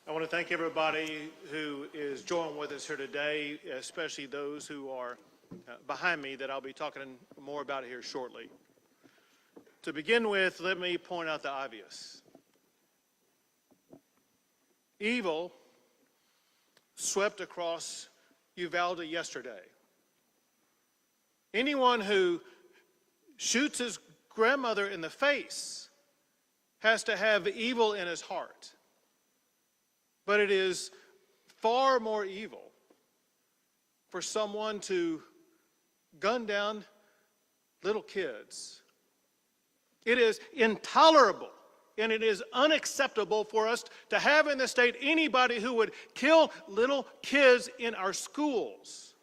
I want to thank everybody who is joining with us here today, especially those who are behind me that I'll be talking more about here shortly. To begin with, let me point out the obvious. Evil swept across Uvalde yesterday. Anyone who shoots his grandmother in the face has to have evil in his heart. But it is far more evil for someone to gun down little kids. It is intolerable and it is unacceptable for us to have in the state anybody who would kill little kids in our schools.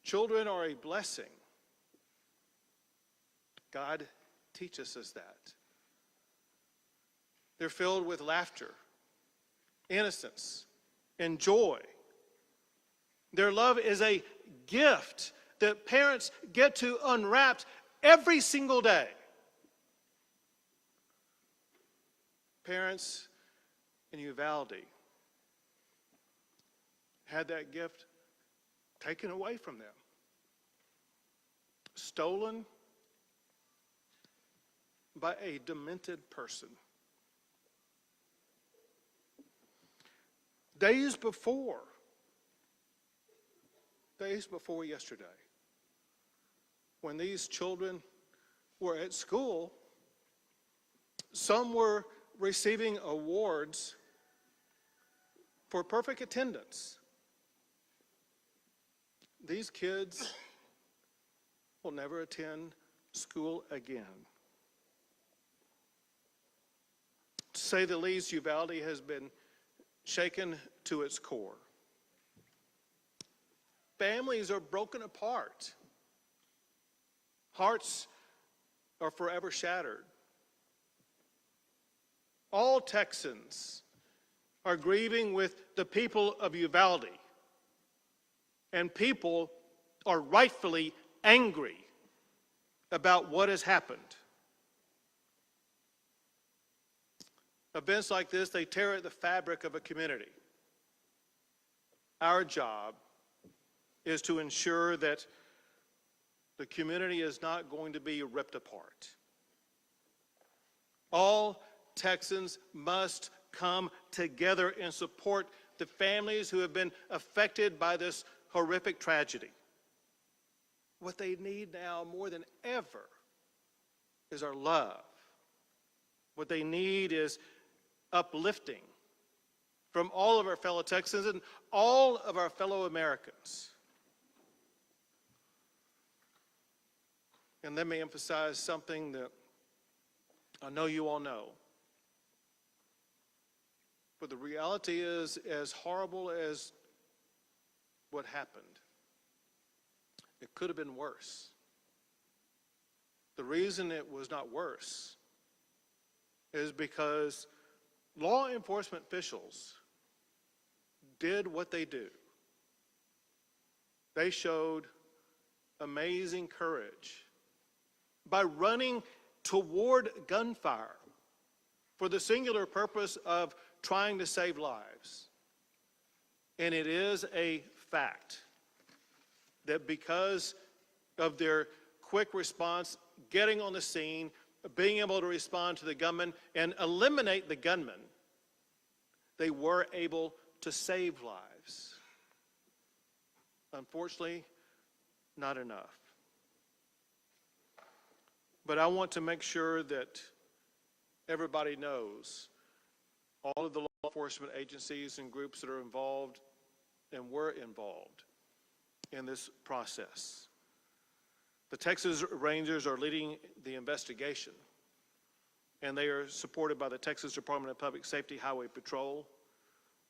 Children are a blessing. God teaches us that. They're filled with laughter, innocence, and joy. Their love is a gift that parents get to unwrap every single day. Parents in Uvalde had that gift taken away from them, stolen by a demented person. Days before yesterday, when these children were at school, some were receiving awards for perfect attendance. These kids will never attend school again. To say the least, Uvalde has been shaken to its core. Families are broken apart. Hearts are forever shattered. All Texans are grieving with the people of Uvalde, and people are rightfully angry about what has happened. Events like this, they tear at the fabric of a community. Our job is to ensure that the community is not going to be ripped apart. All Texans must come together and support the families who have been affected by this horrific tragedy. What they need now more than ever is our love. What they need is uplifting from all of our fellow Texans and all of our fellow Americans. And let me emphasize something that I know you all know. But the reality is, as horrible as what happened, it could have been worse. The reason it was not worse is because law enforcement officials did what they do. They showed amazing courage by running toward gunfire for the singular purpose of trying to save lives. And it is a fact that because of their quick response, getting on the scene, being able to respond to the gunman and eliminate the gunman, they were able to save lives. Unfortunately, not enough. But I want to make sure that everybody knows all of the law enforcement agencies and groups that are involved and were involved in this process. The Texas Rangers are leading the investigation, and they are supported by the Texas Department of Public Safety Highway Patrol,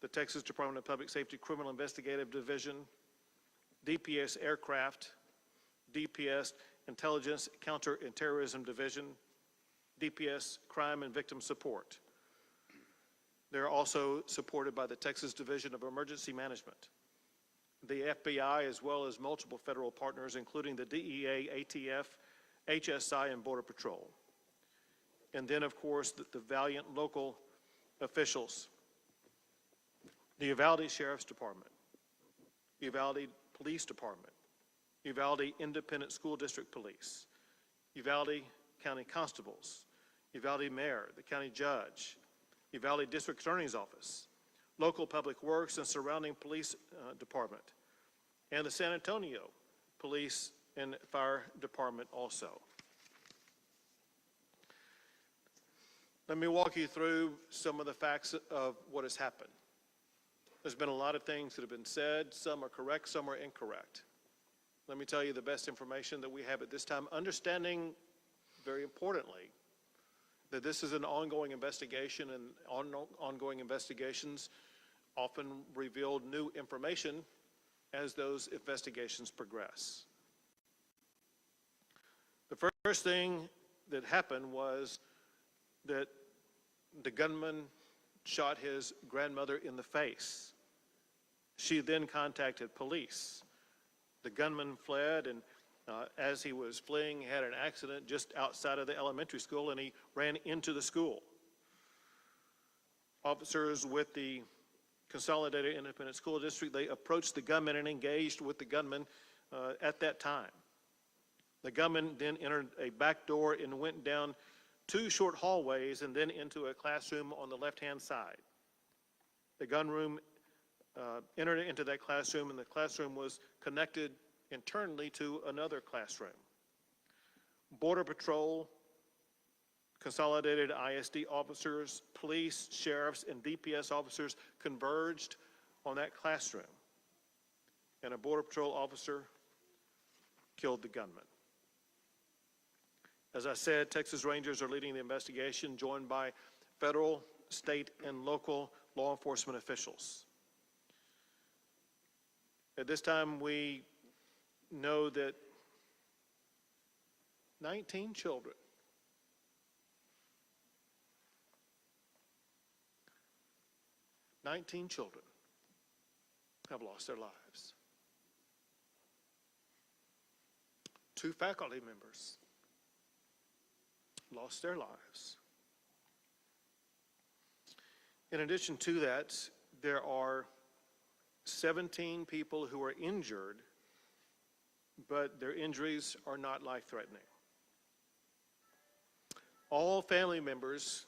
the Texas Department of Public Safety Criminal Investigative Division, DPS Aircraft, DPS Intelligence Counter-Terrorism Division, DPS Crime and Victim Support. They're also supported by the Texas Division of Emergency Management, the FBI, as well as multiple federal partners, including the DEA, ATF, HSI, and Border Patrol. And then, of course, the valiant local officials, the Uvalde Sheriff's Department, Uvalde Police Department, Uvalde Independent School District Police, Uvalde County Constables, Uvalde Mayor, the County Judge, Uvalde District Attorney's Office, local public works and surrounding police department, and the San Antonio Police and Fire Department also. Let me walk you through some of the facts of what has happened. There's been a lot of things that have been said. Some are correct, some are incorrect. Let me tell you the best information that we have at this time, understanding very importantly that this is an ongoing investigation, and ongoing investigations often reveal new information as those investigations progress. The first thing that happened was that the gunman shot his grandmother in the face. She then contacted police. The gunman fled, and as he was fleeing, he had an accident just outside of the elementary school, and he ran into the school. Officers with the Consolidated Independent School District, they approached the gunman and engaged with the gunman at that time. The gunman then entered a back door and went down 2 short hallways and then into a classroom on the left-hand side. The gunman entered into that classroom, and the classroom was connected internally to another classroom. Border Patrol, Consolidated ISD officers, police, sheriffs, and DPS officers converged on that classroom, and a Border Patrol officer killed the gunman. As I said, Texas Rangers are leading the investigation, joined by federal, state, and local law enforcement officials. At this time, we know that 19 children have lost their lives. 2 faculty members lost their lives. In addition to that, there are 17 people who are injured, but their injuries are not life-threatening. All family members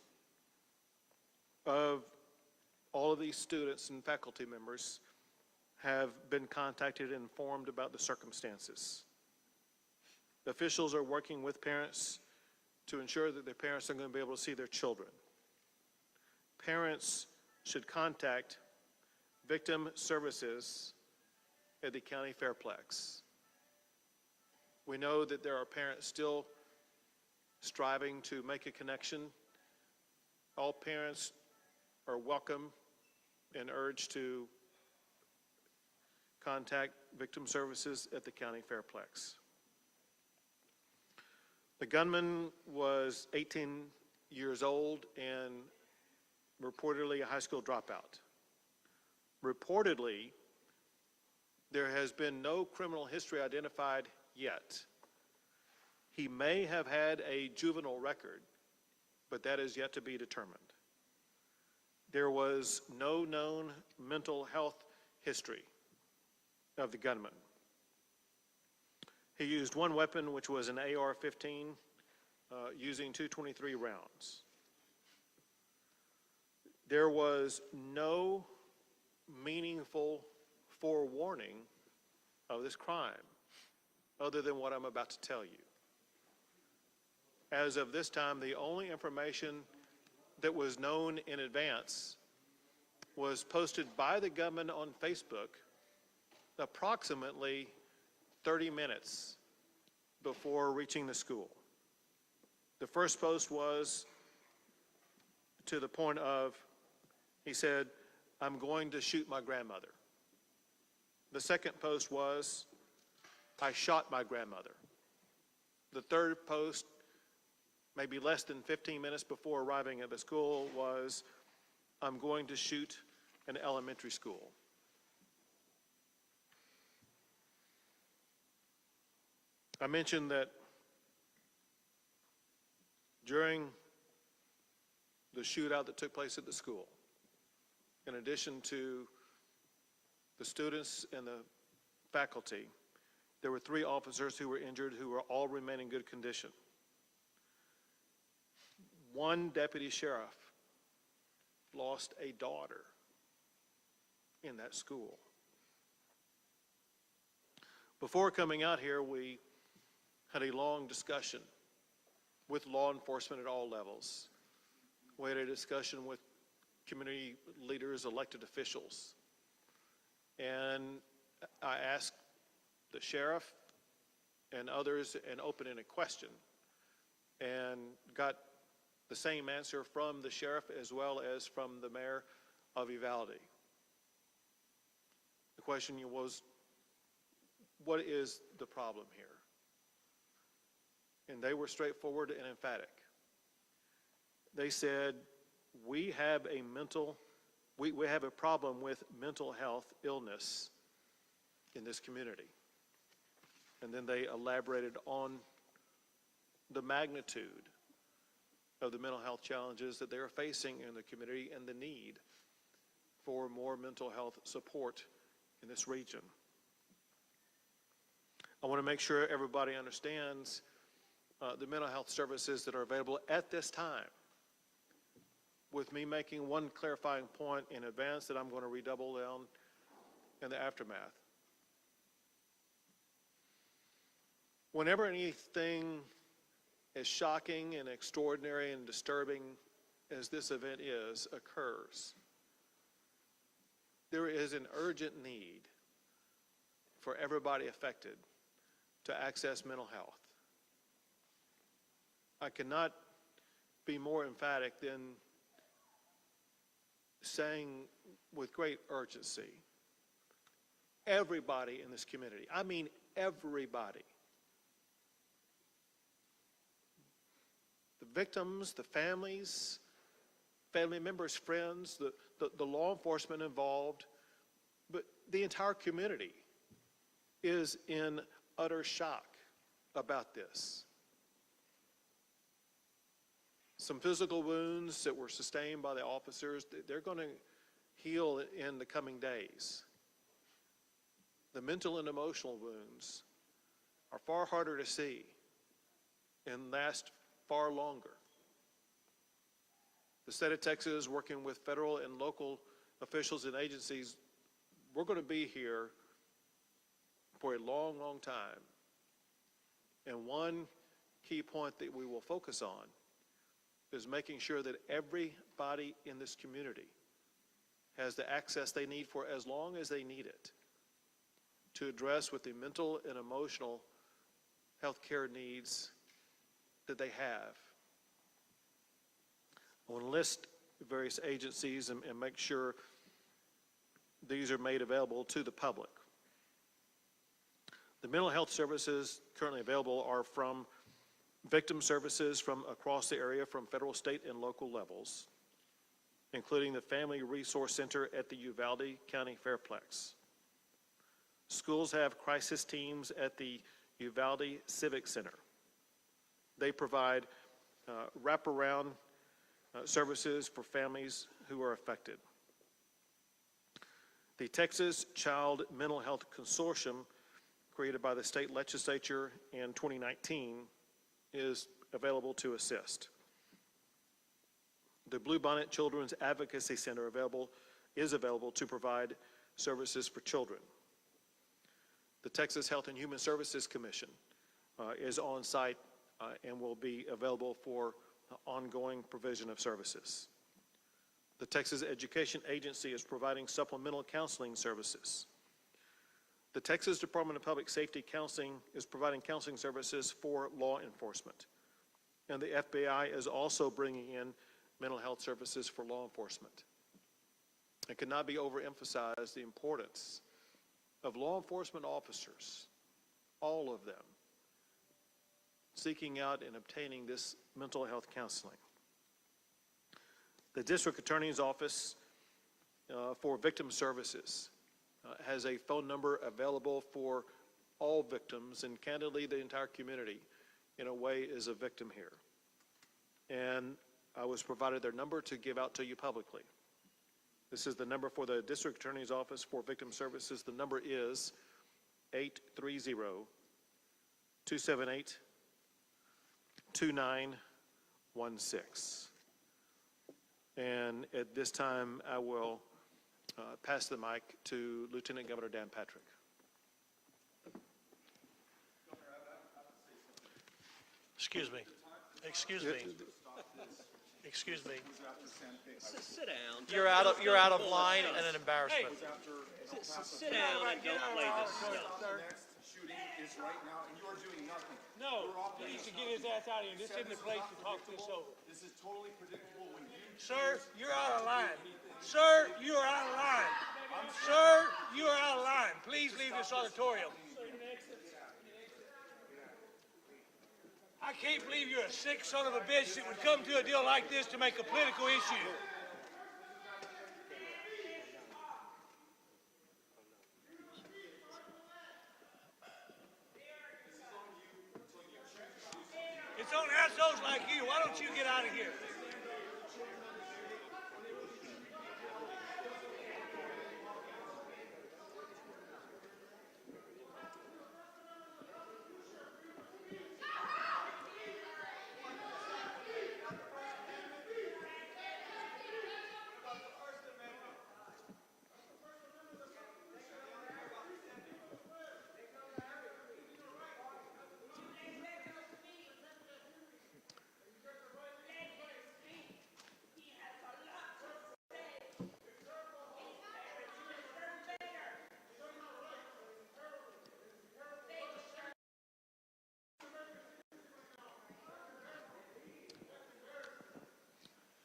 of all of these students and faculty members have been contacted and informed about the circumstances. Officials are working with parents to ensure that their parents are going to be able to see their children. Parents should contact victim services at the county fairplex. We know that there are parents still striving to make a connection. All parents are welcome and urged to contact victim services at the county fairplex. The gunman was 18 years old and reportedly a high school dropout. Reportedly, there has been no criminal history identified yet. He may have had a juvenile record, but that is yet to be determined. There was no known mental health history of the gunman. He used one weapon, which was an AR-15, using 223 rounds. There was no meaningful forewarning of this crime other than what I'm about to tell you. As of this time, the only information that was known in advance was posted by the gunman on Facebook approximately 30 minutes before reaching the school. The first post was to the point of, he said, "I'm going to shoot my grandmother." The second post was, "I shot my grandmother." The third post, maybe less than 15 minutes before arriving at the school, was, "I'm going to shoot an elementary school." I mentioned that during the shootout that took place at the school. In addition to the students and the faculty, there were 3 officers who were injured who were all remain in good condition. 1 deputy sheriff lost a daughter in that school. Before coming out here, we had a long discussion with law enforcement at all levels. We had a discussion with community leaders, elected officials. And I asked the sheriff and others an open-ended question and got the same answer from the sheriff as well as from the mayor of Uvalde. The question was, what is the problem here? And they were straightforward and emphatic. They said, we have a problem with mental health illness in this community. And then they elaborated on the magnitude of the mental health challenges that they are facing in the community and the need for more mental health support in this region. I want to make sure everybody understands the mental health services that are available at this time, with me making one clarifying point in advance that I'm going to redouble down in the aftermath. Whenever anything as shocking and extraordinary and disturbing as this event occurs, there is an urgent need for everybody affected to access mental health. I cannot be more emphatic than saying with great urgency, everybody in this community, I mean everybody, the victims, the families, family members, friends, the law enforcement involved, but the entire community is in utter shock about this. Some physical wounds that were sustained by the officers, they're going to heal in the coming days. The mental and emotional wounds are far harder to see and last far longer. The state of Texas, working with federal and local officials and agencies, we're going to be here for a long, long time. And one key point that we will focus on is making sure that everybody in this community has the access they need for as long as they need it to address with the mental and emotional health care needs that they have. I want to list various agencies and make sure these are made available to the public. The mental health services currently available are from victim services from across the area from federal, state, and local levels, including the Family Resource Center at the Uvalde County Fairplex. Schools have crisis teams at the Uvalde Civic Center. They provide wraparound services for families who are affected. The Texas Child Mental Health Consortium, created by the state legislature in 2019, is available to assist. The Bluebonnet Children's Advocacy Center is available to provide services for children. The Texas Health and Human Services Commission is on site and will be available for ongoing provision of services. The Texas Education Agency is providing supplemental counseling services. The Texas Department of Public Safety Counseling is providing counseling services for law enforcement. And the FBI is also bringing in mental health services for law enforcement. It cannot be overemphasized the importance of law enforcement officers, all of them, seeking out and obtaining this mental health counseling. The District Attorney's Office for Victim Services has a phone number available for all victims, and candidly the entire community in a way is a victim here. And I was provided their number to give out to you publicly. This is the number for the District Attorney's Office for Victim Services. The number is 830-278-2916. And at this time, I will pass the mic to Lieutenant Governor Dan Patrick. Excuse me. Excuse me. Excuse me. Sit down. You're out of line and an embarrassment. Sit down and don't play this stuff. Next shooting is right now, and you're doing nothing. No, he needs to get his ass out of here. This isn't the place to talk this over. This is totally predictable when you... Sir, you're out of line. Sir, you are out of line. Sir, you are out of line. Please leave this auditorium. I can't believe you're a sick son of a bitch that would come to a deal like this to make a political issue. It's on assholes like you. Why don't you get out of here?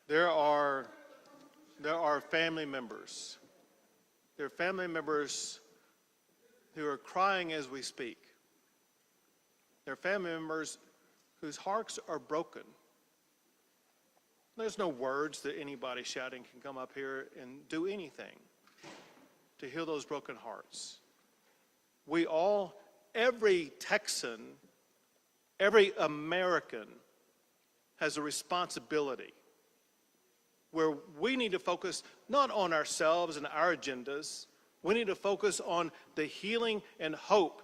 There are family members. There are family members who are crying as we speak. There are family members whose hearts are broken. There's no words that anybody shouting can come up here and do anything to heal those broken hearts. We all, every Texan, every American has a responsibility where we need to focus not on ourselves and our agendas. We need to focus on the healing and hope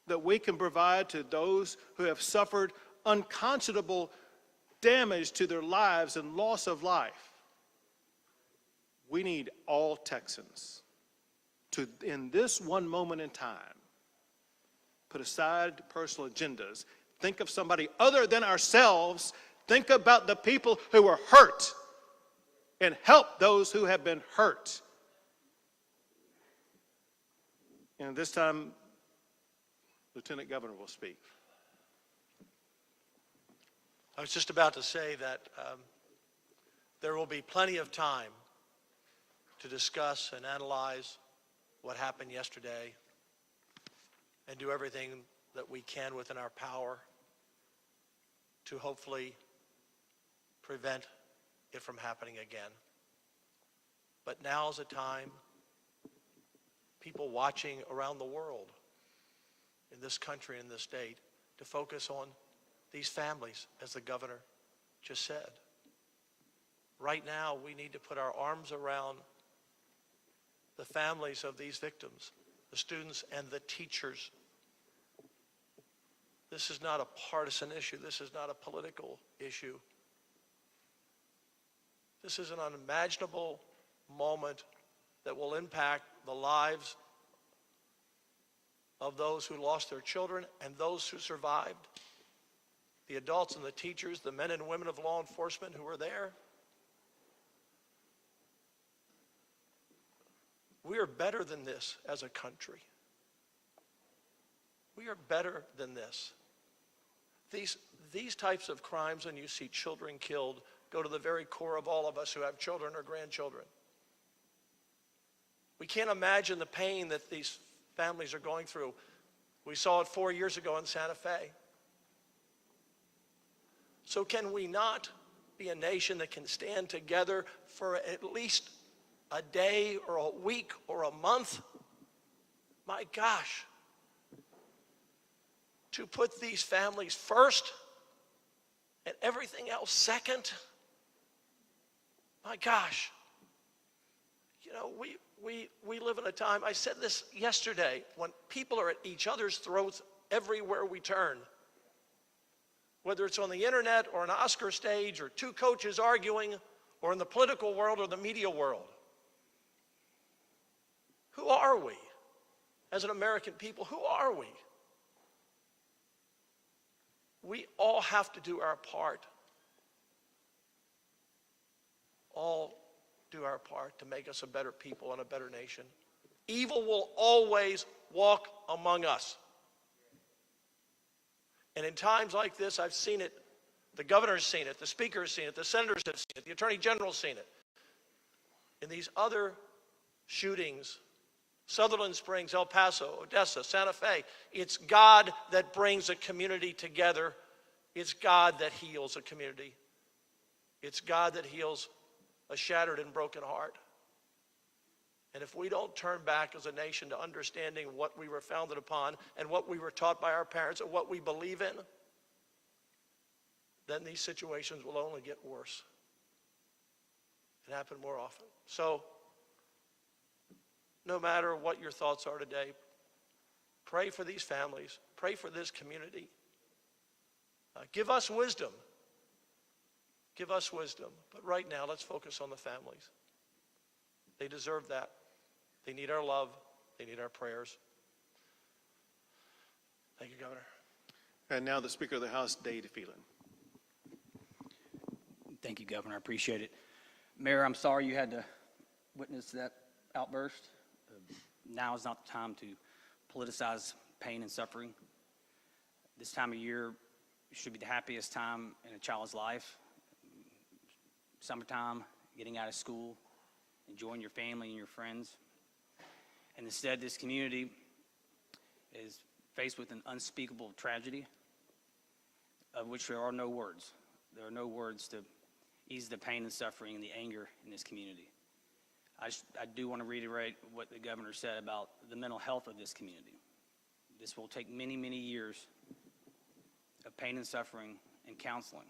that we can provide to those who have suffered unconscionable damage to their lives and loss of life. We need all Texans to, in this one moment in time, put aside personal agendas, think of somebody other than ourselves. Think about the people who are hurt and help those who have been hurt. And this time, Lieutenant Governor will speak. I was just about to say that there will be plenty of time to discuss and analyze what happened yesterday and do everything that we can within our power to hopefully prevent it from happening again. But now is a time, people watching around the world, in this country, in this state, to focus on these families, as the governor just said. Right now, we need to put our arms around the families of these victims, the students and the teachers. This is not a partisan issue. This is not a political issue. This is an unimaginable moment that will impact the lives of those who lost their children and those who survived. The adults and the teachers, the men and women of law enforcement who were there. We are better than this as a country. We are better than this. These types of crimes, when you see children killed, go to the very core of all of us who have children or grandchildren. We can't imagine the pain that these families are going through. We saw it 4 years ago in Santa Fe. So can we not be a nation that can stand together for at least a day or a week or a month? My gosh. To put these families first and everything else second. My gosh. You know, we live in a time, I said this yesterday, when people are at each other's throats everywhere we turn. Whether it's on the internet or an Oscar stage or two coaches arguing or in the political world or the media world. Who are we as an American people? Who are we? We all have to do our part. All do our part to make us a better people and a better nation. Evil will always walk among us. And in times like this, I've seen it. The governor's seen it. The speaker's seen it. The senators have seen it. The attorney general's seen it. In these other shootings, Sutherland Springs, El Paso, Odessa, Santa Fe, it's God that brings a community together. It's God that heals a community. It's God that heals a shattered and broken heart. And if we don't turn back as a nation to understanding what we were founded upon and what we were taught by our parents and what we believe in, then these situations will only get worse and happen more often. So, no matter what your thoughts are today, pray for these families. Pray for this community. Give us wisdom. Give us wisdom. But right now, let's focus on the families. They deserve that. They need our love. They need our prayers. Thank you, Governor. And now the Speaker of the House, Dade Phelan. Thank you, Governor. I appreciate it. Mayor, I'm sorry you had to witness that outburst. Now is not the time to politicize pain and suffering. This time of year should be the happiest time in a child's life. Summertime, getting out of school, enjoying your family and your friends. And instead, this community is faced with an unspeakable tragedy of which there are no words. There are no words to ease the pain and suffering and the anger in this community. I do want to reiterate what the governor said about the mental health of this community. This will take many, many years of pain and suffering and counseling.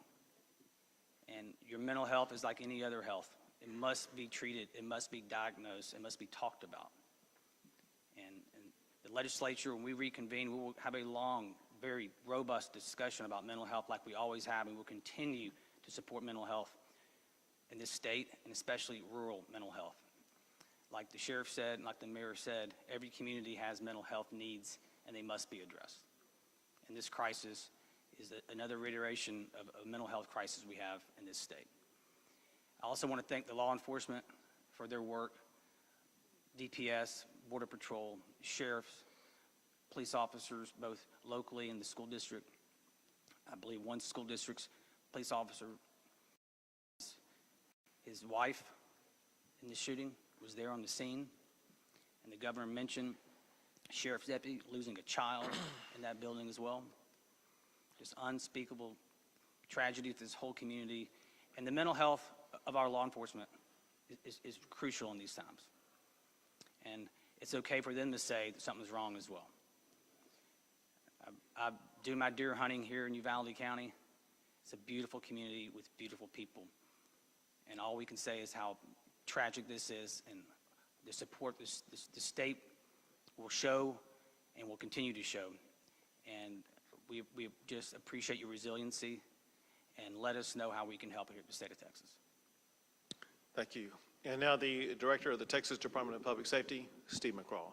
And your mental health is like any other health. It must be treated, it must be diagnosed, it must be talked about. And the legislature, when we reconvene, we will have a long, very robust discussion about mental health like we always have, and we'll continue to support mental health in this state, and especially rural mental health. Like the sheriff said, and like the mayor said, every community has mental health needs, and they must be addressed. And this crisis is another reiteration of a mental health crisis we have in this state. I also want to thank the law enforcement for their work, DPS, Border Patrol, sheriffs, police officers, both locally in the school district. I believe one school district's police officer, his wife in the shooting was there on the scene. And the governor mentioned sheriff's deputy losing a child in that building as well. Just unspeakable tragedy to this whole community. And the mental health of our law enforcement is crucial in these times. And it's okay for them to say that something's wrong as well. I do my deer hunting here in Uvalde County. It's a beautiful community with beautiful people. And all we can say is how tragic this is, and the support the state will show and will continue to show. And we just appreciate your resiliency, and let us know how we can help here at the state of Texas. Thank you. And now the Director of the Texas Department of Public Safety, Steve McCraw.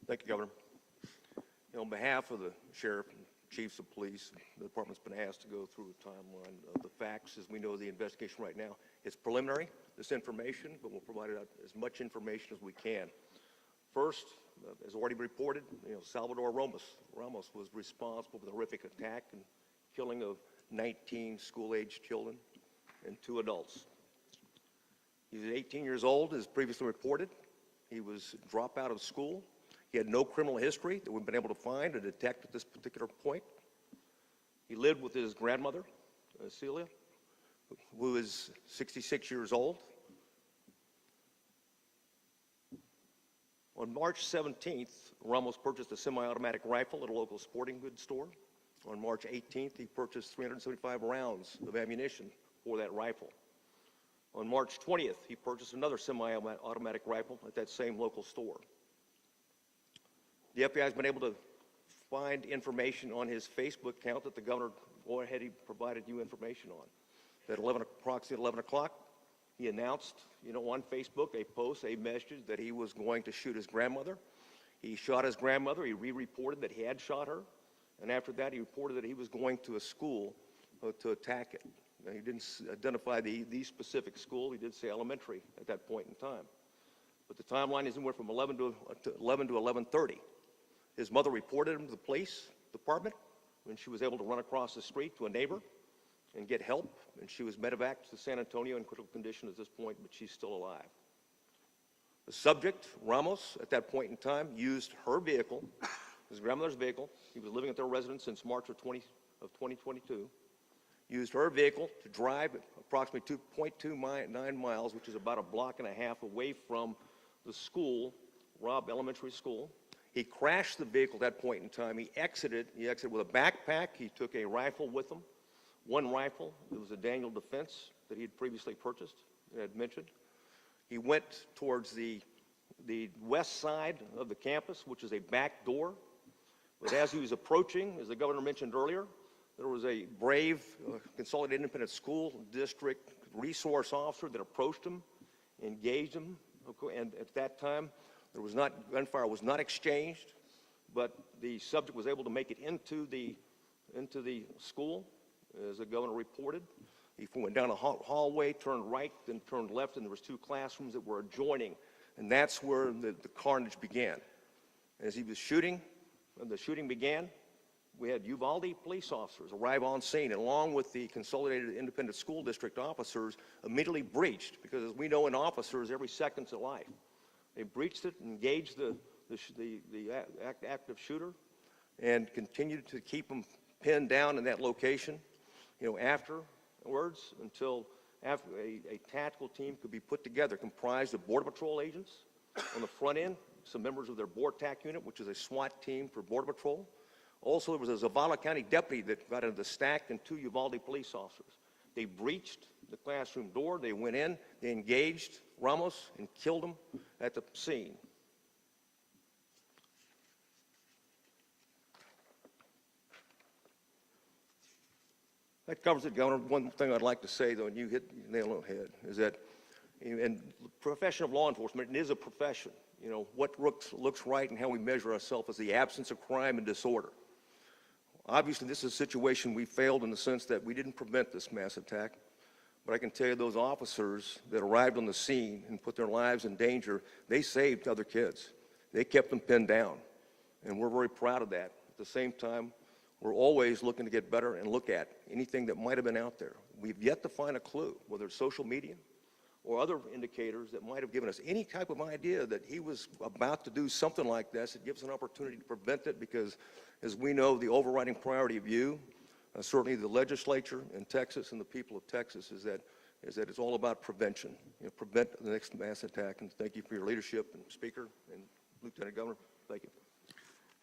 Thank you, Governor. On behalf of the sheriff and chiefs of police, the department's been asked to go through a timeline of the facts. As we know, the investigation right now is preliminary, this information, but we'll provide out as much information as we can. First, as already reported, Salvador Ramos was responsible for the horrific attack and killing of 19 school-aged children and 2 adults. He was 18 years old, as previously reported. He was dropped out of school. He had no criminal history that we've been able to find or detect at this particular point. He lived with his grandmother, Celia, who is 66 years old. On March 17th, Ramos purchased a semi-automatic rifle at a local sporting goods store. On March 18th, he purchased 375 rounds of ammunition for that rifle. On March 20th, he purchased another semi-automatic rifle at that same local store. The FBI has been able to find information on his Facebook account that the governor already provided you information on. At approximately 11 o'clock, he announced, on Facebook, a message that he was going to shoot his grandmother. He shot his grandmother. He re-reported that he had shot her. And after that, he reported that he was going to a school to attack it. Now, he didn't identify the specific school. He did say elementary at that point in time. But the timeline is anywhere from 11 to 11:30. His mother reported him to the police department when she was able to run across the street to a neighbor and get help. And she was medevaced to San Antonio in critical condition at this point, but she's still alive. The subject, Ramos, at that point in time, used her vehicle, his grandmother's vehicle. He was living at their residence since March of 2022. Used her vehicle to drive approximately 2.29 miles, which is about a block and a half away from the school, Robb Elementary School. He crashed the vehicle at that point in time. He exited with a backpack. He took a rifle with him, one rifle. It was a Daniel Defense that he had previously purchased and had mentioned. He went towards the west side of the campus, which is a back door. But as he was approaching, as the governor mentioned earlier, there was a brave Consolidated Independent School District resource officer that approached him, engaged him, and at that time, gunfire was not exchanged, but the subject was able to make it into the school, as the governor reported. He went down a hallway, turned right, then turned left, and there was two classrooms that were adjoining, and that's where the carnage began. As he was shooting, when the shooting began, we had Uvalde police officers arrive on scene, and along with the Consolidated Independent School District officers, immediately breached, because as we know in officers, every second's a life. They breached it, engaged the active shooter, and continued to keep him pinned down in that location, afterwards, until after a tactical team could be put together, comprised of Border Patrol agents on the front end, some members of their BORTAC unit, which is a SWAT team for Border Patrol. Also, there was a Zavala County deputy that got into the stack, and two Uvalde police officers. They breached the classroom door. They went in, they engaged Ramos and killed him at the scene. That covers it, Governor. One thing I'd like to say, though, and you hit the nail on the head, is that in the profession of law enforcement, it is a profession. What looks right and how we measure ourselves is the absence of crime and disorder. Obviously, this is a situation we failed in the sense that we didn't prevent this mass attack. But I can tell you those officers that arrived on the scene and put their lives in danger, they saved other kids. They kept them pinned down. And we're very proud of that. At the same time, we're always looking to get better and look at anything that might have been out there. We've yet to find a clue, whether it's social media or other indicators that might have given us any type of idea that he was about to do something like this. It gives an opportunity to prevent it because, as we know, the overriding priority of you, certainly the legislature in Texas and the people of Texas, is that it's all about prevention. Prevent the next mass attack. And thank you for your leadership, and Speaker and Lieutenant Governor. Thank you.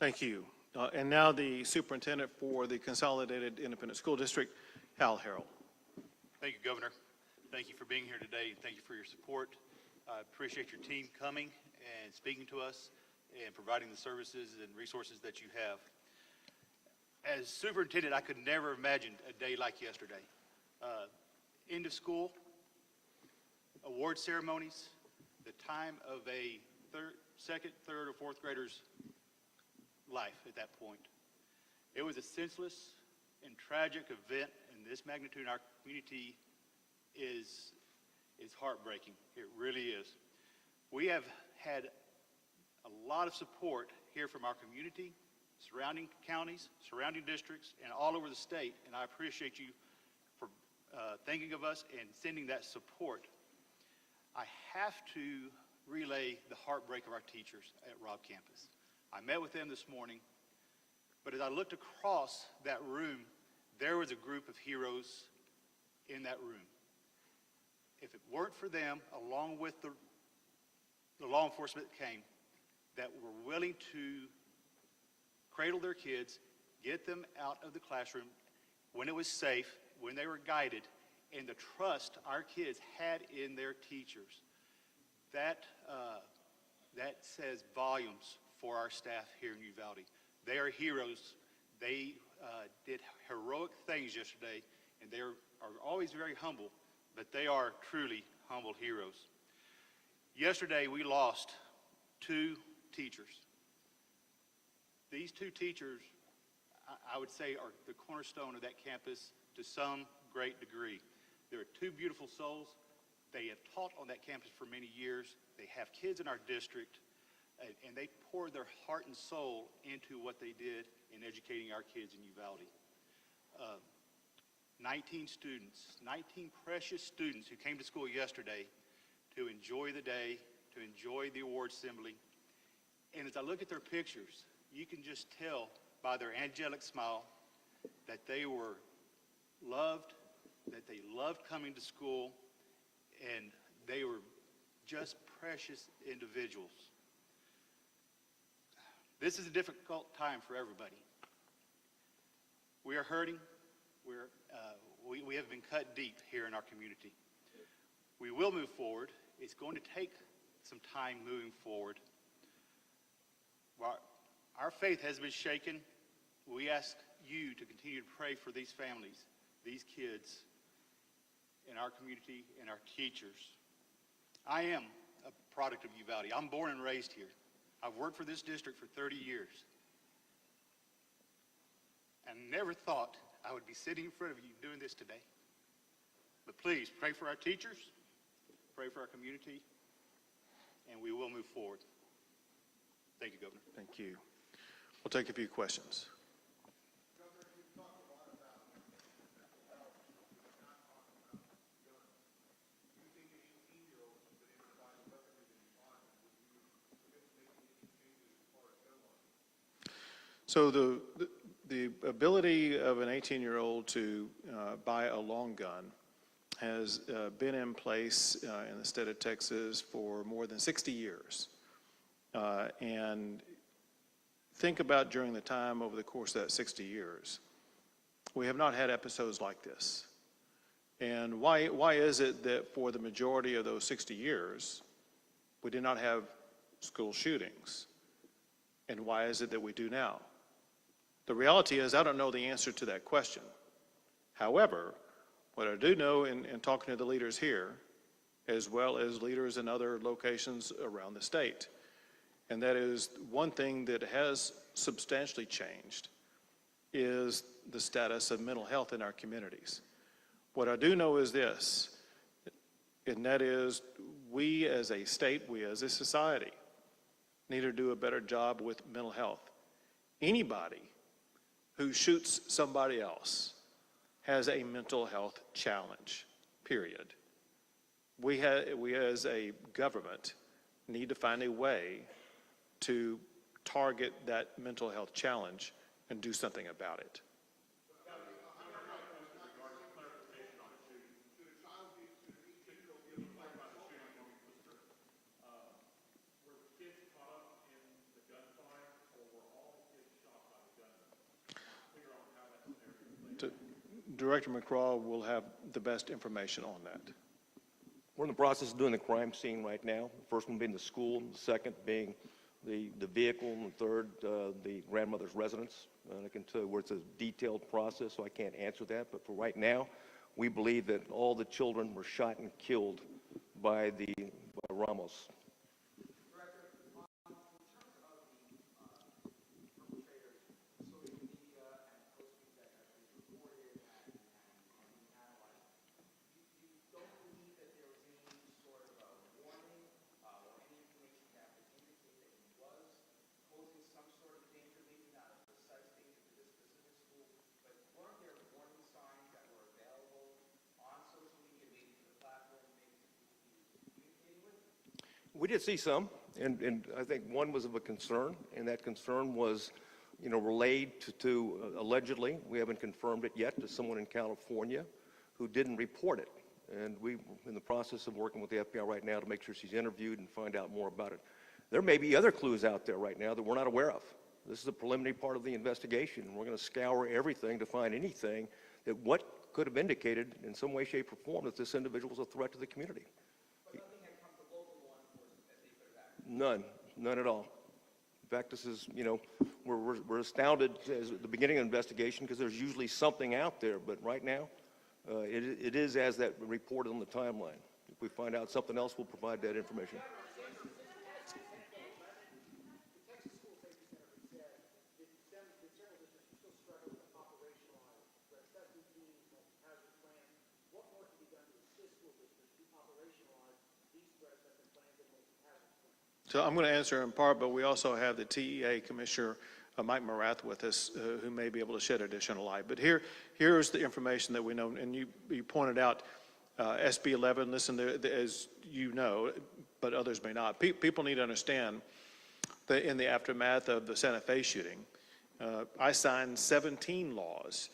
Thank you. And now the superintendent for the Consolidated Independent School District, Hal Harrell. Thank you, Governor. Thank you for being here today. Thank you for your support. I appreciate your team coming and speaking to us and providing the services and resources that you have. As superintendent, I could never have imagined a day like yesterday. End of school, award ceremonies, the time of a second, third, or fourth grader's life at that point. It was a senseless and tragic event, and this magnitude in our community is heartbreaking. It really is. We have had a lot of support here from our community, surrounding counties, surrounding districts, and all over the state, and I appreciate you for thinking of us and sending that support. I have to relay the heartbreak of our teachers at Robb campus. I met with them this morning, but as I looked across that room, there was a group of heroes in that room. If it weren't for them, along with the law enforcement that came, that were willing to cradle their kids, get them out of the classroom when it was safe, when they were guided, and the trust our kids had in their teachers. That says volumes for our staff here in Uvalde. They are heroes. They did heroic things yesterday, and they are always very humble, but they are truly humble heroes. Yesterday, we lost 2 teachers. These 2 teachers, I would say, are the cornerstone of that campus to some great degree. They are 2 beautiful souls. They have taught on that campus for many years. They have kids in our district, and they poured their heart and soul into what they did in educating our kids in Uvalde. 19 students, 19 precious students who came to school yesterday to enjoy the day, to enjoy the award assembly. And as I look at their pictures, you can just tell by their angelic smile that they were loved, that they loved coming to school, and they were just precious individuals. This is a difficult time for everybody. We are hurting. We have been cut deep here in our community. We will move forward. It's going to take some time moving forward. While our faith has been shaken, we ask you to continue to pray for these families, these kids in our community, and our teachers. I am a product of Uvalde. I'm born and raised here. I've worked for this district for 30 years. I never thought I would be sitting in front of you doing this today. But please pray for our teachers, pray for our community, and we will move forward. Thank you, Governor. Thank you. We'll take a few questions. Governor, you talked a lot about mental health, but not talking about guns. You think an 18-year-old has been able to buy a weapon in his mind? Would you commit to making any changes as far as gun laws? So the ability of an 18-year-old to buy a long gun has been in place in the state of Texas for more than 60 years. And think about during the time over the course of that 60 years, we have not had episodes like this. And why is it that for the majority of those 60 years, we did not have school shootings? And why is it that we do now? The reality is I don't know the answer to that question. However, what I do know in talking to the leaders here, as well as leaders in other locations around the state, and that is one thing that has substantially changed is the status of mental health in our communities. What I do know is this, and that is we as a state, we as a society, need to do a better job with mental health. Anybody who shoots somebody else has a mental health challenge, period. We as a government need to find a way to target that mental health challenge and do something about it. Director McCraw will have the best information on that. We're in the process of doing the crime scene right now. The first one being the school, the second being the vehicle, and the third, the grandmother's residence. I can tell you where it's a detailed process, so I can't answer that. But for right now, we believe that all the children were shot and killed by Ramos. We did see some, and I think one was of a concern, and that concern was, relayed to allegedly, we haven't confirmed it yet, to someone in California who didn't report it. And we're in the process of working with the FBI right now to make sure she's interviewed and find out more about it. There may be other clues out there right now that we're not aware of. This is a preliminary part of the investigation. We're going to scour everything to find anything that what could have indicated in some way, shape, or form that this individual was a threat to the community. But nothing had come to local law enforcement that they could have acted? None at all. In fact, this is, you know, we're astounded at the beginning of the investigation because there's usually something out there, but right now, it is as that reported on the timeline. If we find out something else, we'll provide that information. So I'm going to answer in part, but we also have the TEA Commissioner, Mike Morath, with us, who may be able to shed additional light. But here's the information that we know, and you pointed out SB 11. Listen, as you know, but others may not. People need to understand that in the aftermath of the Santa Fe shooting, I signed 17 laws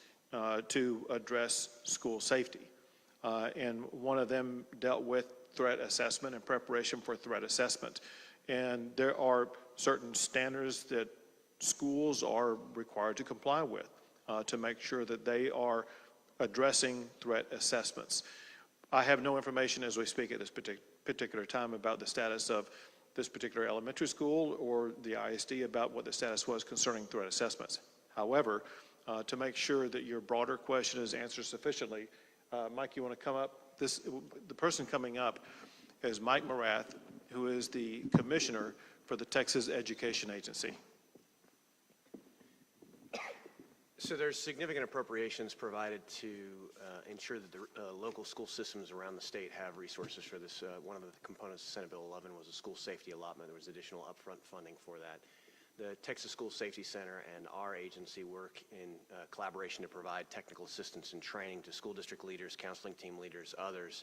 to address school safety, and one of them dealt with threat assessment and preparation for threat assessment. And there are certain standards that schools are required to comply with to make sure that they are addressing threat assessments. I have no information as we speak at this particular time about the status of this particular elementary school or the ISD about what the status was concerning threat assessments. However, to make sure that your broader question is answered sufficiently, Mike, you want to come up? The person coming up is Mike Morath, who is the commissioner for the Texas Education Agency. So there's significant appropriations provided to ensure that the local school systems around the state have resources for this. One of the components of Senate Bill 11 was a school safety allotment. There was additional upfront funding for that. The Texas School Safety Center and our agency work in collaboration to provide technical assistance and training to school district leaders, counseling team leaders, others,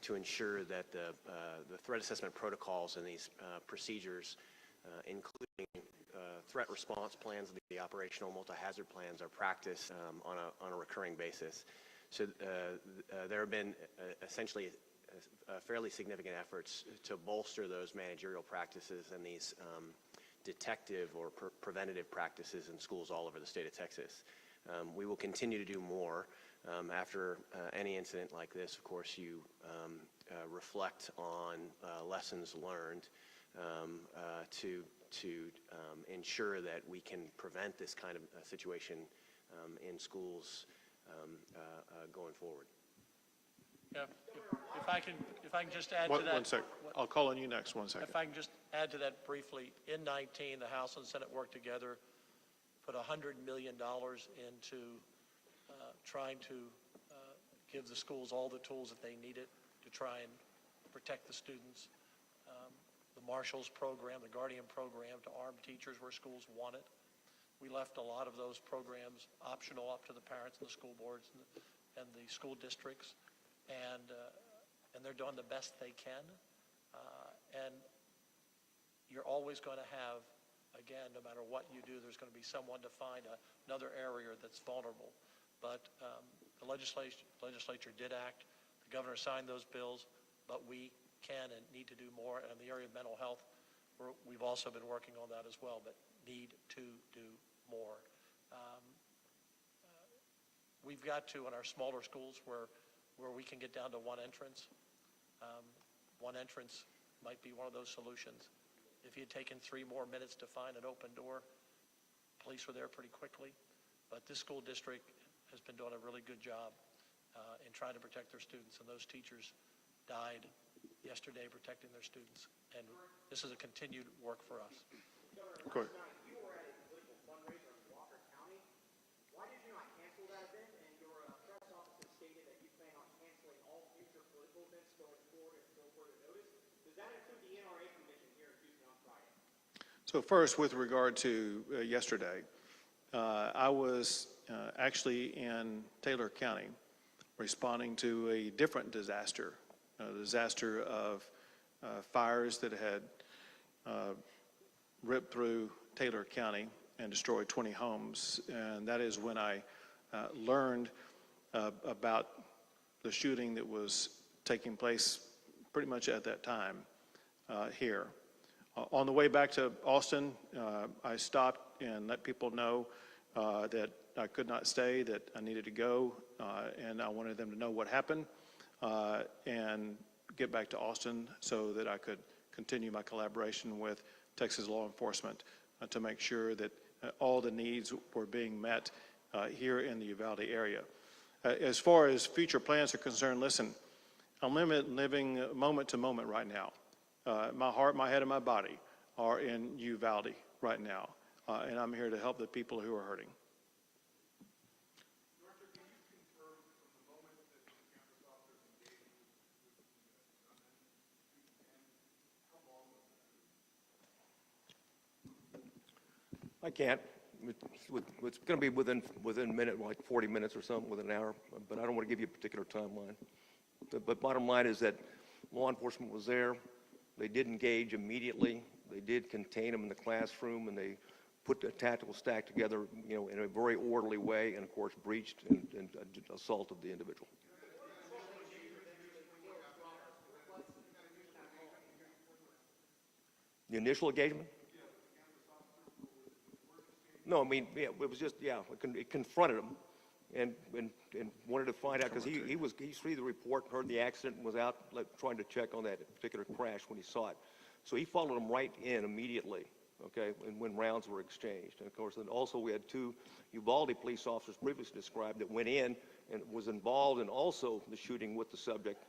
to ensure that the threat assessment protocols and these procedures, including threat response plans, the operational multi-hazard plans, are practiced on a recurring basis. So there have been essentially fairly significant efforts to bolster those managerial practices and these detective or preventative practices in schools all over the state of Texas. We will continue to do more. After any incident like this, of course, you reflect on lessons learned to ensure that we can prevent this kind of situation in schools going forward. Yeah, if I can just add to that. One second. I'll call on you next. 1 second. If I can just add to that briefly, in 19, the House and Senate worked together, put $100 million into trying to give the schools all the tools that they needed to try and protect the students. The Marshals program, the Guardian program to arm teachers where schools want it. We left a lot of those programs optional up to the parents and the school boards and the school districts. And they're doing the best they can. And you're always going to have, again, no matter what you do, there's going to be someone to find another area that's vulnerable. But the legislature did act. The governor signed those bills, but we can and need to do more. And in the area of mental health, we've also been working on that as well, but need to do more. We've got to, in our smaller schools where we can get down to one entrance. One entrance might be one of those solutions. If you had taken 3 more minutes to find an open door, police were there pretty quickly. But this school district has been doing a really good job in trying to protect their students. And those teachers died yesterday protecting their students. And this is a continued work for us. Go ahead. You were at a political fundraiser in Walker County. Why did you not cancel that event? And your press officer stated that you plan on canceling all future political events going forward until further notice. Does that include the NRA convention here in Houston on Friday? So first, with regard to yesterday, I was actually in Taylor County responding to a different disaster, a disaster of fires that had ripped through Taylor County and destroyed 20 homes. And that is when I learned about the shooting that was taking place pretty much at that time here On the way back to Austin, I stopped and let people know that I could not stay, that I needed to go, and I wanted them to know what happened and get back to Austin so that I could continue my collaboration with Texas law enforcement to make sure that all the needs were being met here in the Uvalde area. As far as future plans are concerned, listen, I'm living moment to moment right now. My heart, my head, and my body are in Uvalde right now, and I'm here to help the people who are hurting. I can't. It's going to be within a minute, like 40 minutes or something, within an hour, but I don't want to give you a particular timeline. But bottom line is that law enforcement was there. They did engage immediately. They did contain them in the classroom, and they put a tactical stack together, in a very orderly way, and of course breached and assaulted the individual. The initial engagement? No, I mean, yeah, it was just, it confronted him and wanted to find out, because he read the report, heard the accident, and was out trying to check on that particular crash when he saw it. So he followed him right in immediately, okay, and when rounds were exchanged. And of course, then also we had 2 Uvalde police officers previously described that went in and was involved in also the shooting with the subject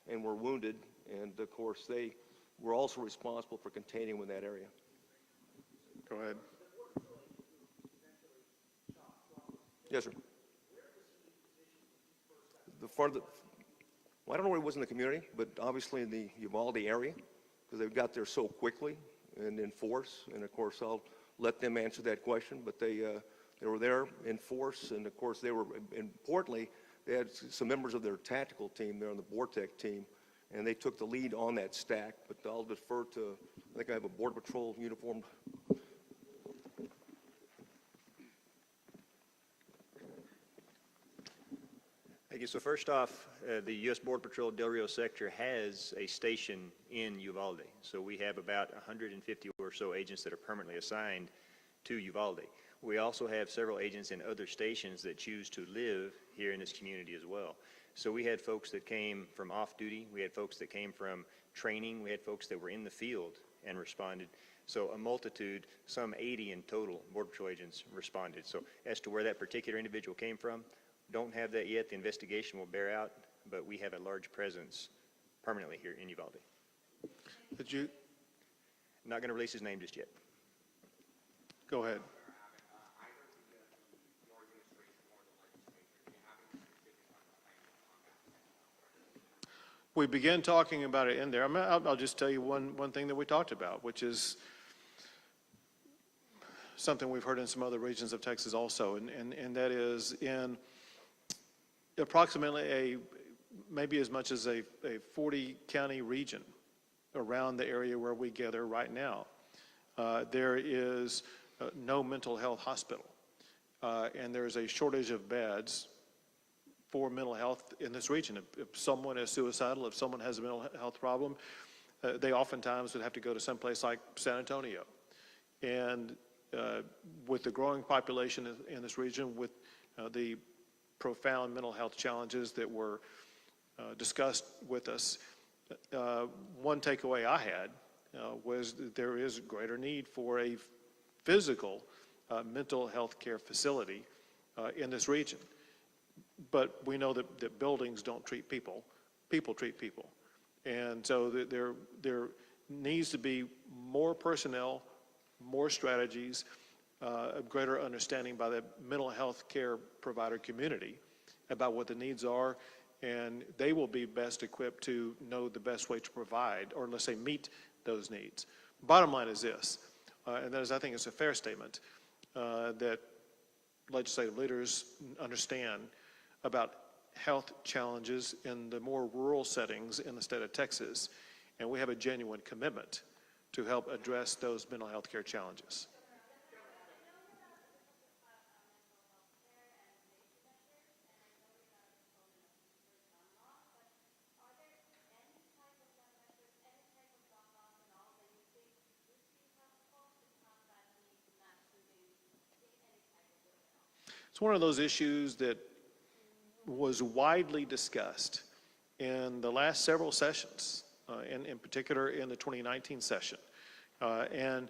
and were wounded. And of course, they were also responsible for containing him in that area. Go ahead. Yes, sir. Well, I don't know where he was in the community, but obviously in the Uvalde area, because they got there so quickly and in force. And of course, I'll let them answer that question. But they were there in force, and of course, they were, importantly, they had some members of their tactical team there on the Bortec team, and they took the lead on that stack. But I'll defer to, I think I have a Border Patrol uniformed. Thank you. So first off, the U.S. Border Patrol Del Rio sector has a station in Uvalde. So we have about 150 or so agents that are permanently assigned to Uvalde. We also have several agents in other stations that choose to live here in this community as well. So we had folks that came from off-duty. We had folks that came from training. We had folks that were in the field and responded. So a multitude, some 80 in total, Border Patrol agents responded. So as to where that particular individual came from, don't have that yet. The investigation will bear out, but we have a large presence permanently here in Uvalde. Did you? Not going to release his name just yet. Go ahead. We began talking about it in there. I'll just tell you one thing that we talked about, which is something we've heard in some other regions of Texas also, and that is in approximately maybe as much as a 40-county region around the area where we gather right now, there is no mental health hospital, and there's a shortage of beds for mental health in this region. If someone is suicidal, if someone has a mental health problem, they oftentimes would have to go to someplace like San Antonio. And with the growing population in this region, with the profound mental health challenges that were discussed with us, one takeaway I had was that there is greater need for a physical mental health care facility in this region. But we know that buildings don't treat people, people treat people. And so there needs to be more personnel, more strategies, a greater understanding by the mental health care provider community about what the needs are, and they will be best equipped to know the best way to provide, or let's say meet those needs. Bottom line is this, and that is, I think it's a fair statement, that legislative leaders understand about health challenges in the more rural settings in the state of Texas, and we have a genuine commitment to help address those mental health care challenges. It's one of those issues that was widely discussed in the last several sessions, in particular in the 2019 session. And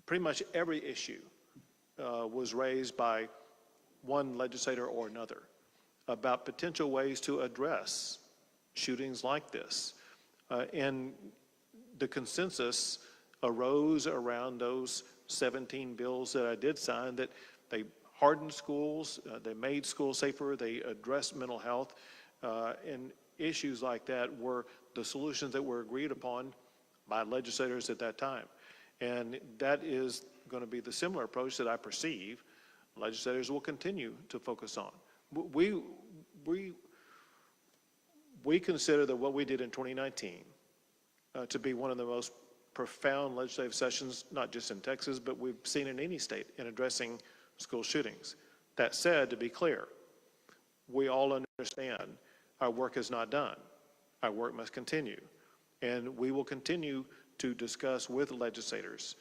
pretty much every issue was raised by one legislator or another about potential ways to address shootings like this. And the consensus arose around those 17 bills that I did sign, that they hardened schools, they made schools safer, they addressed mental health, and issues like that were the solutions that were agreed upon by legislators at that time. And that is going to be the similar approach that I perceive legislators will continue to focus on. We consider that what we did in 2019 to be one of the most profound legislative sessions, not just in Texas, but we've seen in any state in addressing school shootings. That said, to be clear, we all understand our work is not done. Our work must continue. And we will continue to discuss with legislators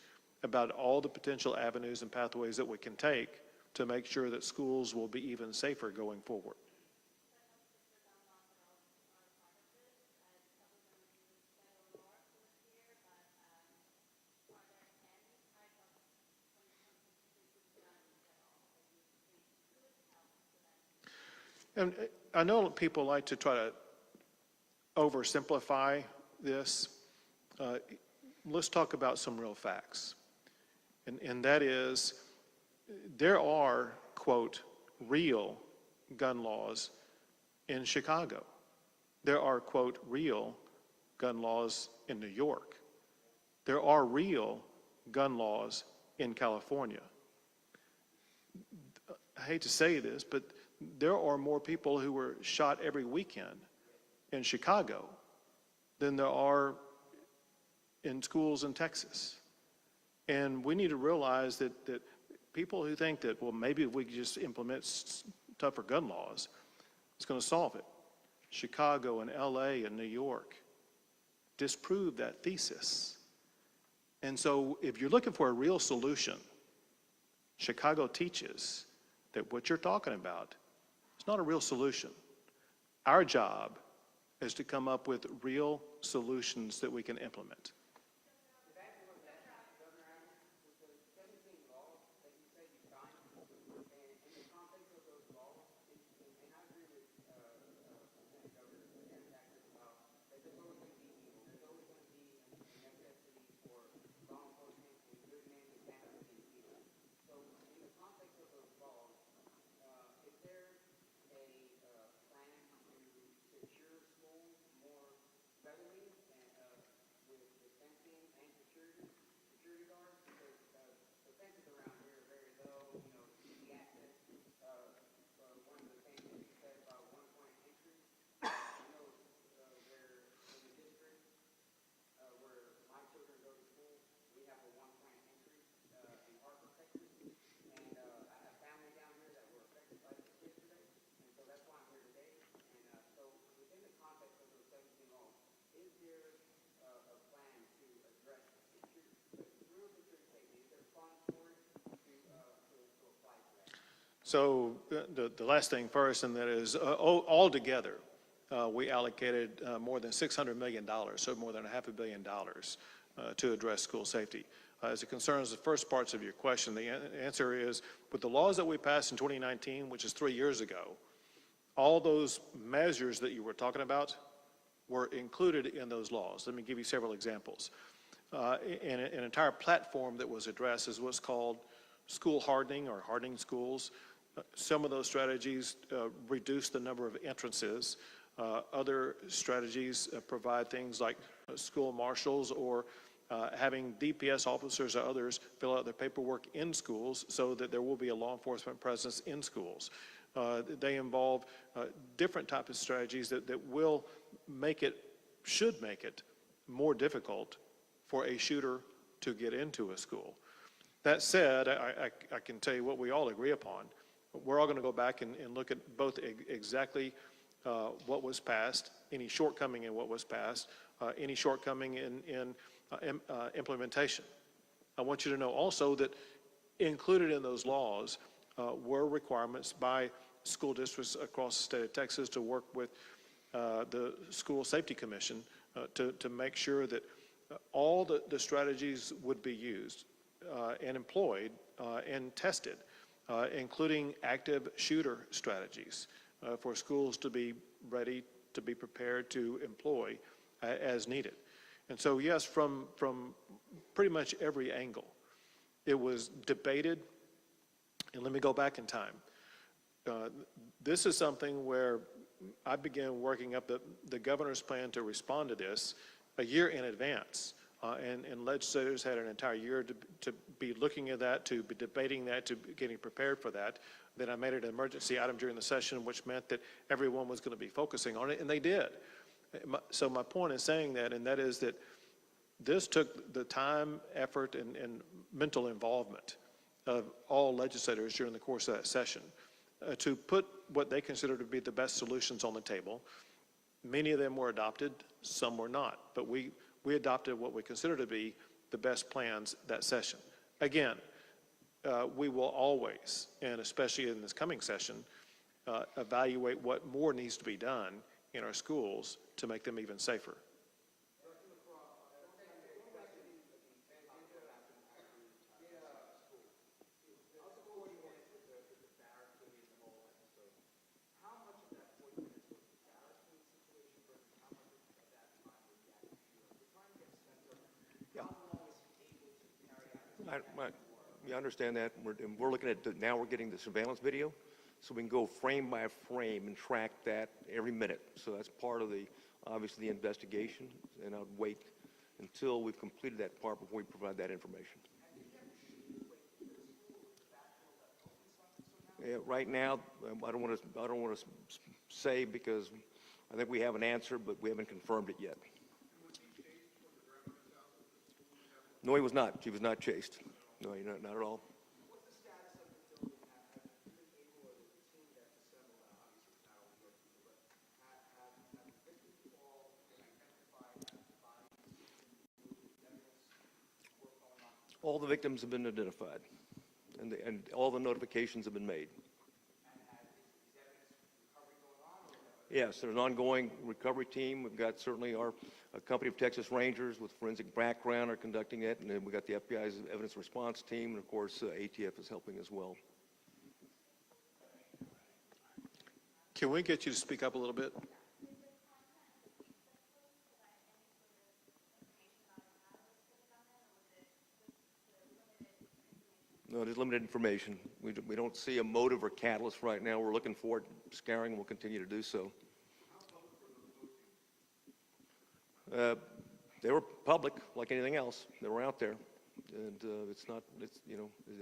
about all the potential avenues and pathways that we can take to make sure that schools will be even safer going forward. And I know people like to try to oversimplify this. Let's talk about some real facts. And that is, there are, quote, real gun laws in Chicago. There are, quote, real gun laws in New York. There are real gun laws in California. I hate to say this, but there are more people who were shot every weekend in Chicago than there are in schools in Texas. And we need to realize that people who think that, well, maybe if we could just implement tougher gun laws, it's going to solve it. Chicago and LA and New York disprove that thesis. And so if you're looking for a real solution, Chicago teaches that what you're talking about is not a real solution. Our job is to come up with real solutions that we can implement. So the last thing first, and that is altogether, we allocated more than $600 million, so more than $500 million to address school safety. As it concerns the first parts of your question, the answer is, with the laws that we passed in 2019, which is 3 years ago, all those measures that you were talking about were included in those laws. Let me give you several examples. An entire platform that was addressed is what's called school hardening or hardening schools. Some of those strategies reduce the number of entrances. Other strategies provide things like school marshals or having DPS officers or others fill out their paperwork in schools so that there will be a law enforcement presence in schools. They involve different types of strategies that will make it, should make it more difficult for a shooter to get into a school. That said, I can tell you what we all agree upon. We're all going to go back and look at both exactly what was passed, any shortcoming in what was passed, any shortcoming in implementation. I want you to know also that included in those laws were requirements by school districts across the state of Texas to work with the School Safety Commission to make sure that all the strategies would be used and employed and tested, including active shooter strategies for schools to be ready, to be prepared to employ as needed. And so, yes, from pretty much every angle, it was debated. And let me go back in time. This is something where I began working up the governor's plan to respond to this a year in advance. And legislators had an entire year to be looking at that, to be debating that, to be getting prepared for that. Then I made it an emergency item during the session, which meant that everyone was going to be focusing on it, and they did. So my point in saying that, and that is that this took the time, effort, and mental involvement of all legislators during the course of that session to put what they considered to be the best solutions on the table. Many of them were adopted, some were not, but we adopted what we consider to be the best plans that session. Again, we will always, and especially in this coming session, evaluate what more needs to be done in our schools to make them even safer. I understand that. We're looking at, now we're getting the surveillance video, so we can go frame by frame and track that every minute. So that's part of obviously the investigation, and I'd wait until we've completed that part before we provide that information. Yeah, right now, I don't want to say, because I think we have an answer, but we haven't confirmed it yet. No, he was not. He was not chased. No, not at all. What's the status of the building? Have you been able, or the team that's assembled, obviously it's not all your people, but have victims all been identified, have the bodies, evidence, work going on? All the victims have been identified, and all the notifications have been made. Yes, there's an ongoing recovery team. We've got certainly a company of Texas Rangers with forensic background are conducting it, and then we've got the FBI's evidence response team, and of course ATF is helping as well. Can we get you to speak up a little bit? No, there's limited information. We don't see a motive or catalyst right now. We're looking for it, scaring, and we'll continue to do so. They were public, like anything else. They were out there, and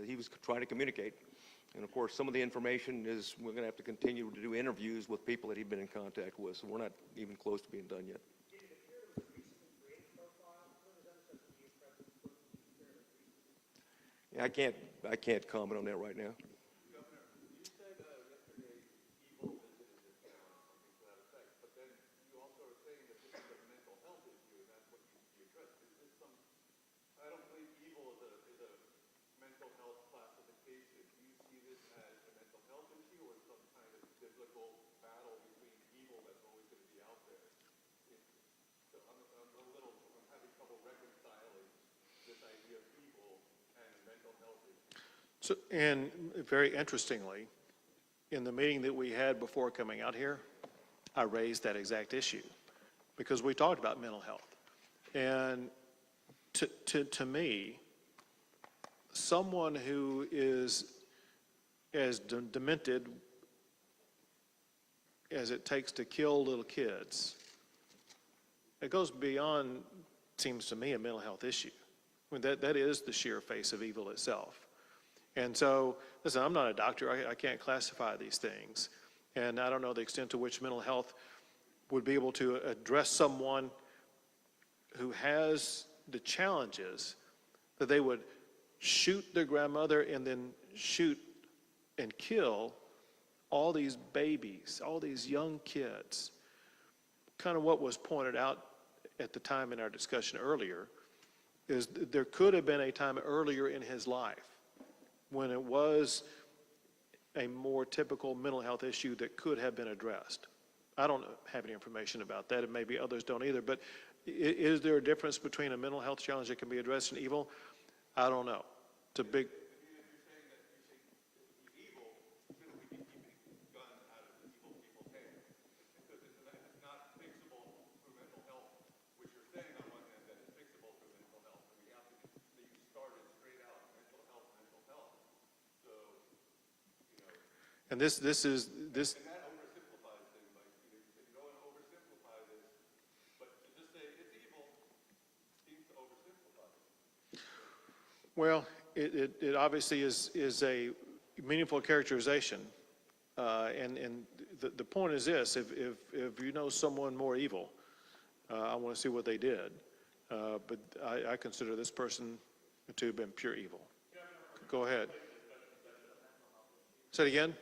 he was trying to communicate. And of course, some of the information is we're going to have to continue to do interviews with people that he'd been in contact with. So we're not even close to being done yet. Yeah, I can't comment on that right now. Governor, you said yesterday evil visited this town, something to that effect, but then you also are saying that this is a mental health issue, and that's what needs to be addressed. Is this I don't believe evil is a mental health classification. Do you see this as a mental health issue or some kind of biblical battle between evil that's always going to be out there? So I'm having trouble reconciling this idea of evil and mental health issue. So, and very interestingly, in the meeting that we had before coming out here, I raised that exact issue because we talked about mental health. And to me, someone who is as demented as it takes to kill little kids, it goes beyond, seems to me, a mental health issue. I mean, that is the sheer face of evil itself. And so, listen, I'm not a doctor. I can't classify these things. And I don't know the extent to which mental health would be able to address someone who has the challenges that they would shoot their grandmother and then shoot and kill all these babies, all these young kids. Kind of what was pointed out at the time in our discussion earlier is there could have been a time earlier in his life when it was a more typical mental health issue that could have been addressed. I don't have any information about that, and maybe others don't either, but is there a difference between a mental health challenge that can be addressed and evil? I don't know. It's a big... And this. And that oversimplifies things, like, you don't want to oversimplify this, but to just say it's evil seems to oversimplify it. Well, it obviously is a meaningful characterization. And the point is this, if you know someone more evil, I want to see what they did. But I consider this person to have been pure evil. Go ahead. Say it again.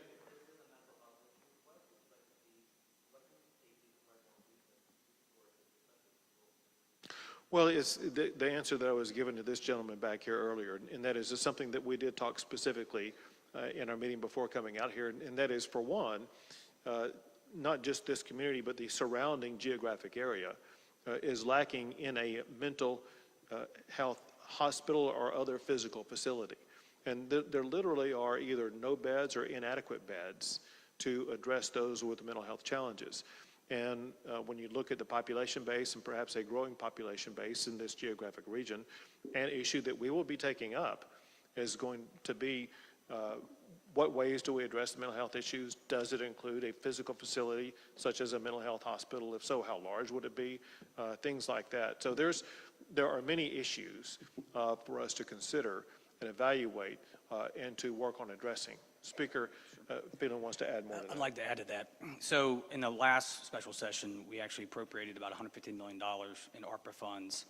Well, it's the answer that I was given to this gentleman back here earlier, and that is it's something that we did talk specifically in our meeting before coming out here, and that is, for one, not just this community, but the surrounding geographic area is lacking in a mental health hospital or other physical facility. And there literally are either no beds or inadequate beds to address those with mental health challenges. And when you look at the population base and perhaps a growing population base in this geographic region, an issue that we will be taking up is going to be what ways do we address the mental health issues? Does it include a physical facility such as a mental health hospital? If so, how large would it be? Things like that. So there are many issues for us to consider and evaluate and to work on addressing. Speaker Phelan wants to add more to that. I'd like to add to that. So in the last special session, we actually appropriated about $150 million in ARPA funds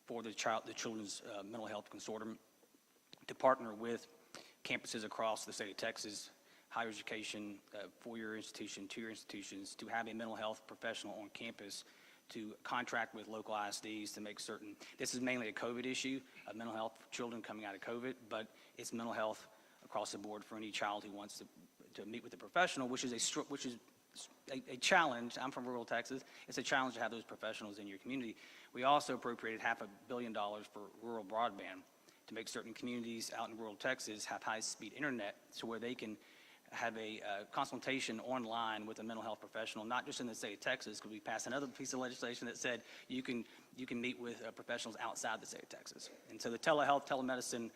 for the Children's Mental Health Consortium to partner with campuses across the state of Texas, higher education, four-year institution, two-year institutions, to have a mental health professional on campus to contract with local ISDs to make certain. This is mainly a COVID issue, mental health for children coming out of COVID, but it's mental health across the board for any child who wants to meet with a professional, which is a challenge. I'm from rural Texas. It's a challenge to have those professionals in your community. We also appropriated $500 million for rural broadband to make certain communities out in rural Texas have high-speed internet, so where they can have a consultation online with a mental health professional, not just in the state of Texas, because we passed another piece of legislation that said you can meet with professionals outside the state of Texas. And so the telehealth, telemedicine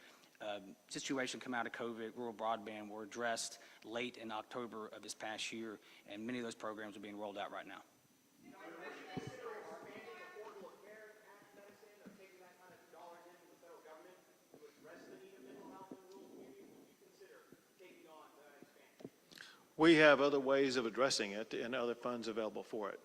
situation come out of COVID, rural broadband were addressed late in October of this past year, and many of those programs are being rolled out right now. We have other ways of addressing it and other funds available for it.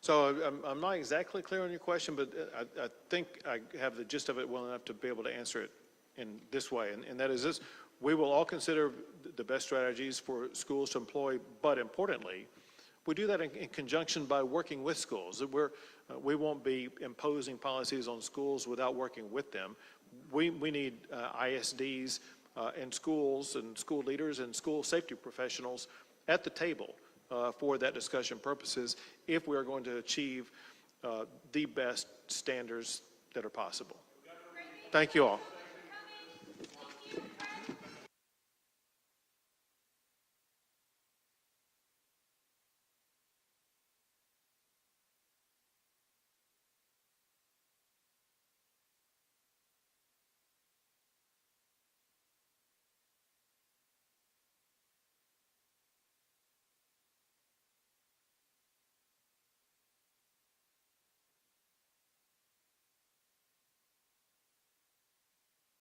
So I'm not exactly clear on your question, but I think I have the gist of it well enough to be able to answer it in this way, and that is this: we will all consider the best strategies for schools to employ, but importantly, we do that in conjunction by working with schools. We won't be imposing policies on schools without working with them. We need ISDs and schools and school leaders and school safety professionals at the table for that discussion purposes if we are going to achieve the best standards that are possible. Thank you all.